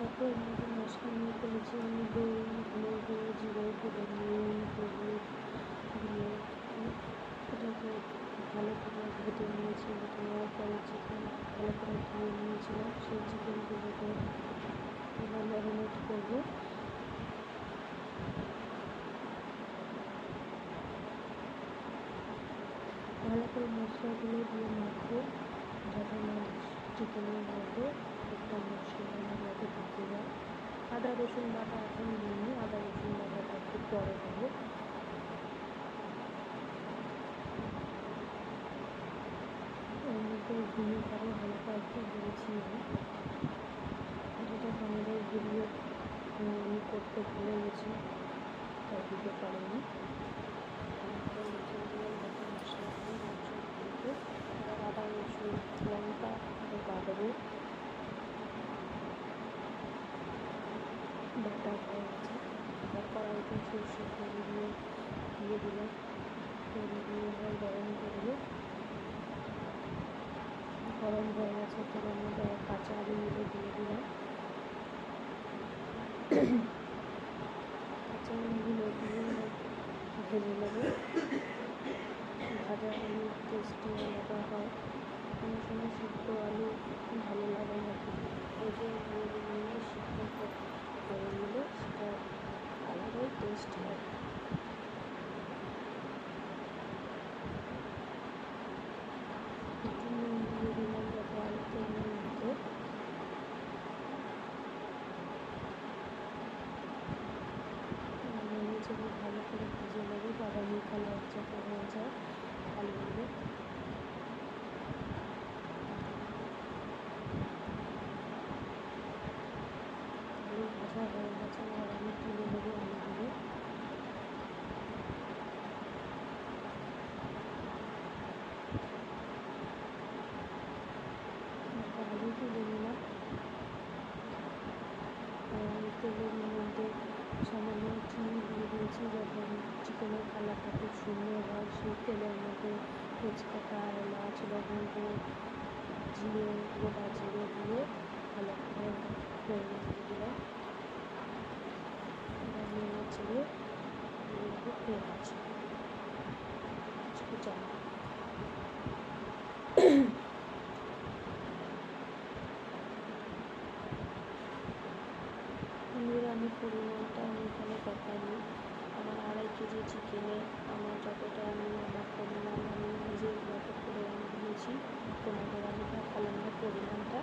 তারপর এর মধ্যে মশলা নিয়ে ফেলেছি আমি দই, হলুদ, জিরে, নুন, হলুদ দিয়ে এটাকে ভালো করে ভেজে নিয়েছি। ভেজে নেওয়ার পরে চিকেন ভালো করে ধুয়ে নিয়েছিলাম, সেই চিকেনগুলোকে এবার ম্যারিনেট করবো। ভালো করে মশলাগুলো দিয়ে মাখবো যাতে না চিকেনের মধ্যে একদম মশলার মধ্যে ঢুকে যায়। আদা রসুন বাটা এখন দিইনি, আদা রসুন বাটাটা একটু পরে দেবো। এর মধ্যে ভিনেগারও হালকা একটু দিয়েছি আমি, যেটা ভিনেগার গুঁড়িয়ে আমি করতে ভুলে গেছি, তাই দিতে পারিনি। মশলাগুলো এবার আদা রসুন লঙ্কা বাটবো। বাটা হয়ে গেছে, এবার কড়াইতে সরষের তেল দিয়ে দিলাম। তেল দিয়ে এবার গরম করবো। গরম হয়ে গেছে, তেলের মধ্যে কাঁচা আলুগুলো দিয়ে দিলাম। কাঁচা আলুগুলো দিয়ে ভেজে নেবো। ভাজা আলুর টেস্টই আলাদা হয়, কোনো সময় সিদ্ধ আলু ভালো লাগে না, ভেজে নিয়ে সিদ্ধ করে নিলে সেটা আলাদাই টেস্ট হয়। একটু নুন দিয়ে দিলাম যাতে আলুতে নুন ঢুকে। নেড়ে ভালো করে ভেজে নেবো, বাদামি কালার যাতে হয়ে যায় আলুগুলো। আলু ভাজা হয়ে গেছে, এবার আমি তুলে নেবো আলুগুলো। আলু তুলে নিলাম। তেলের মধ্যে সামান্য চিনি দিয়ে দিয়েছি যাতে চিকেনের কালারটা খুব সুন্দর হয়। সেই তেলের মধ্যে তেজপাতা, এলাচ, লবঙ্গ, জিরে, গোটা জিরে দিয়ে ভালো করে ফোড়ন দিয়ে দিলাম। এবার নেড়ে চেড়ে দিয়ে দেবো পেঁয়াজ কুচানো। আমি পরিমাণটা আমি এখানে দেখাইনি। আমার 2.5 কেজি চিকেনে আমার যতটা আমার পরিমাণ আমি নিজের মতো করে আমি দিয়েছি, তোমাদের আমি দেখালাম না পরিমাণটা।